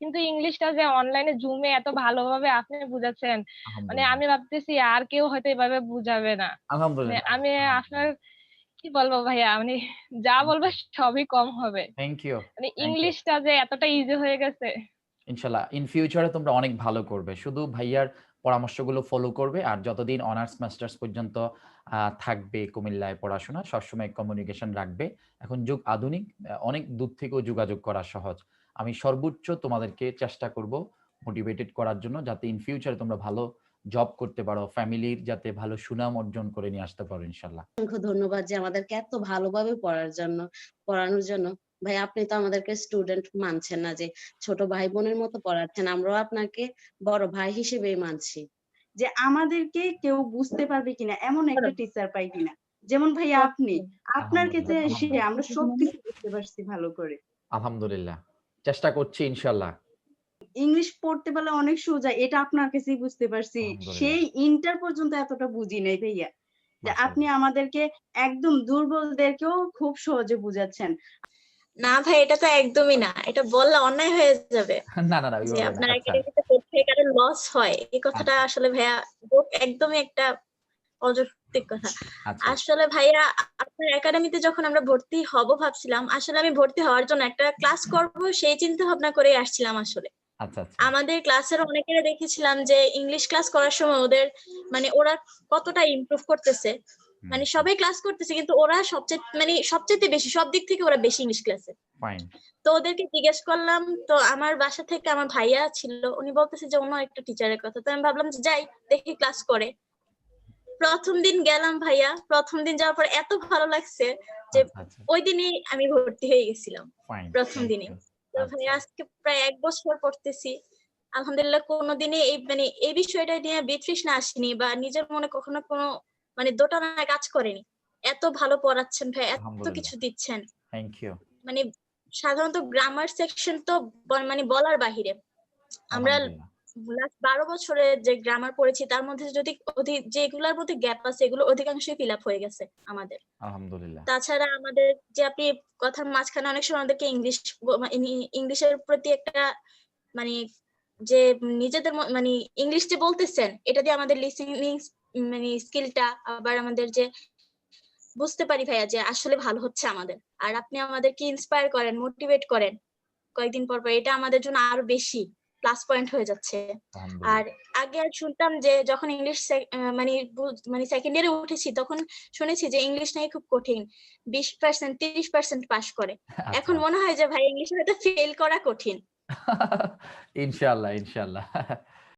কিন্তু ইংলিশটা যে অনলাইনে জুমে এত ভালোভাবে আপনি বুঝাচ্ছেন, মানে আলহামদুলিল্লাহ। আমি ভাবতেছি আর কেউ হয়তো এভাবে বুঝাবে না। মানে আলহামদুলিল্লাহ, আমি আপনার আলহামদুলিল্লাহ। কি বলবো ভাইয়া, মানে যা থ্যাংক বলবে ইউ, সবই কম হবে। থ্যাংক ইউ, মানে থ্যাংক ইউ। ইংলিশটা যে এতটা ইজি হয়ে গেছে। ইনশাআল্লাহ ইন ফিউচার এ তোমরা অনেক ভালো করবে। শুধু ভাইয়ার পরামর্শগুলো ফলো করবে। আর যতদিন অনার্স মাস্টার্স পর্যন্ত থাকবে কুমিল্লায় পড়াশোনা, সবসময় কমিউনিকেশন রাখবে। এখন যুগ আধুনিক, অনেক দূর থেকেও যোগাযোগ করা সহজ। আমি সর্বোচ্চ তোমাদেরকে চেষ্টা করব মোটিভেটেড করার জন্য, যাতে ইন ফিউচার এ তোমরা ভালো জব করতে পারো। ফ্যামিলির যাতে ভালো সুনাম অর্জন করে নিয়ে আসতে পারো ইনশাআল্লাহ। অসংখ্য ধন্যবাদ যে আমাদেরকে এত ভালোভাবে পড়ানোর জন্য। ভাই আপনি তো আমাদেরকে স্টুডেন্ট মানছেন না, যে ছোট ভাই বোনের মতো পড়াচ্ছেন। আমরাও আপনাকে বড় ভাই হিসেবেই মানছি। যে আমাদেরকে কেউ বুঝতে পারবে কিনা এমন একটা টিচার পাই কিনা। যেমন ভাইয়া আপনি, আপনার ক্ষেত্রে আলহামদুলিল্লাহ, এসে আলহামদুলিল্লাহ। আমরা সবকিছু বুঝতে পারছি ভালো করে। আলহামদুলিল্লাহ। চেষ্টা করছি ইনশাআল্লাহ। ইংলিশ পড়তে পারলে অনেক সোজা, এটা আপনার কাছেই বুঝতে পারছি। আলহামদুলিল্লাহ। সেই ইন্টার পর্যন্ত এতটা বুঝি নাই ভাইয়া। যে আপনি মাশাআল্লাহ। আমাদেরকে একদম দুর্বলদেরকেও খুব সহজে বুঝাচ্ছেন। না ভাই, এটা তো একদমই না। এটা বললে অন্যায় হয়ে যাবে না, না, না যে ওইভাবে না। আপনার আচ্ছা, একাডেমিতে পড়তে কারো লস হয়। এই কথাটা আচ্ছা, আসলে ভাইয়া একদমই একটা অযৌক্তিক কথা। আচ্ছা, আসলে ভাইয়া, আপনার একাডেমিতে যখন আমরা ভর্তি হব ভাবছিলাম, আসলে আমি ভর্তি হওয়ার জন্য একটা ক্লাস করব সেই চিন্তা ভাবনা করে আসছিলাম আসলে। আচ্ছা, আচ্ছা। আমাদের ক্লাসের অনেকের দেখেছিলাম যে ইংলিশ ক্লাস করার সময় ওদের মানে ওরা কতটা ইমপ্রুভ করতেছে। হুম, মানে সবাই ক্লাস করতেছে কিন্তু ওরা সবচেয়ে বেশি সব দিক থেকে ওরা বেশি ইংলিশ ক্লাসে। ফাইন। তো ওদেরকে জিজ্ঞেস করলাম, তো আমার বাসা থেকে আমার ভাইয়া ছিল, উনি বলতেছে যে অন্য একটা টিচারের কথা। তো আমি ভাবলাম যে যাই দেখি ক্লাস করে। প্রথম দিন গেলাম ভাইয়া, প্রথম দিন যাওয়ার পর এত ভালো লাগছে যে আচ্ছা, আচ্ছা। ওই দিনই আমি ভর্তি হয়ে গেছিলাম ফাইন। প্রথম থ্যাংক দিনে। ইউ। তো ভাইয়া আচ্ছা। আজকে প্রায় 1 বছর পড়তেছি। আলহামদুলিল্লাহ কোনোদিনই এই বিষয়টা নিয়ে বিতৃষ্ণা আসেনি বা নিজের মনে কখনো কোনো দোটানা কাজ করেনি। এত ভালো পড়াচ্ছেন ভাই, এত আলহামদুলিল্লাহ। কিছু দিচ্ছেন। Thank you. মানে সাধারণত গ্রামার সেকশন তো বলার বাহিরে। আমরা আলহামদুলিল্লাহ। লাস্ট 12 বছরে যে গ্রামার পড়েছি তার মধ্যে যদি যেগুলোর মধ্যে গ্যাপ আছে এগুলো অধিকাংশই ফিল আপ হয়ে গেছে আমাদের। আলহামদুলিল্লাহ। তাছাড়া আমাদের যে আপনি কথার মাঝখানে অনেক সময় আমাদেরকে ইংলিশের প্রতি একটা মানে যে নিজেদের ইংলিশ যে বলতেছেন এটা দিয়ে আমাদের লিসেনিং স্কিলটা আবার আমাদের যে বুঝতে পারি ভাইয়া যে আসলে ভালো হচ্ছে আমাদের। আর আপনি আমাদেরকে ইন্সপায়ার করেন, মোটিভেট করেন কয়েকদিন পর পর, এটা আমাদের জন্য আরো বেশি প্লাস পয়েন্ট হয়ে যাচ্ছে। আর আলহামদুলিল্লাহ। আগে আর শুনতাম যে যখন ইংলিশ সেকেন্ড ইয়ারে উঠেছি তখন শুনেছি যে ইংলিশ নাকি খুব কঠিন, 20% 30% পাস করে। আচ্ছা। এখন মনে হয় যে ভাই ইংলিশে হয়তো ফেল করা কঠিন। ইনশাআল্লাহ, ইনশাআল্লাহ।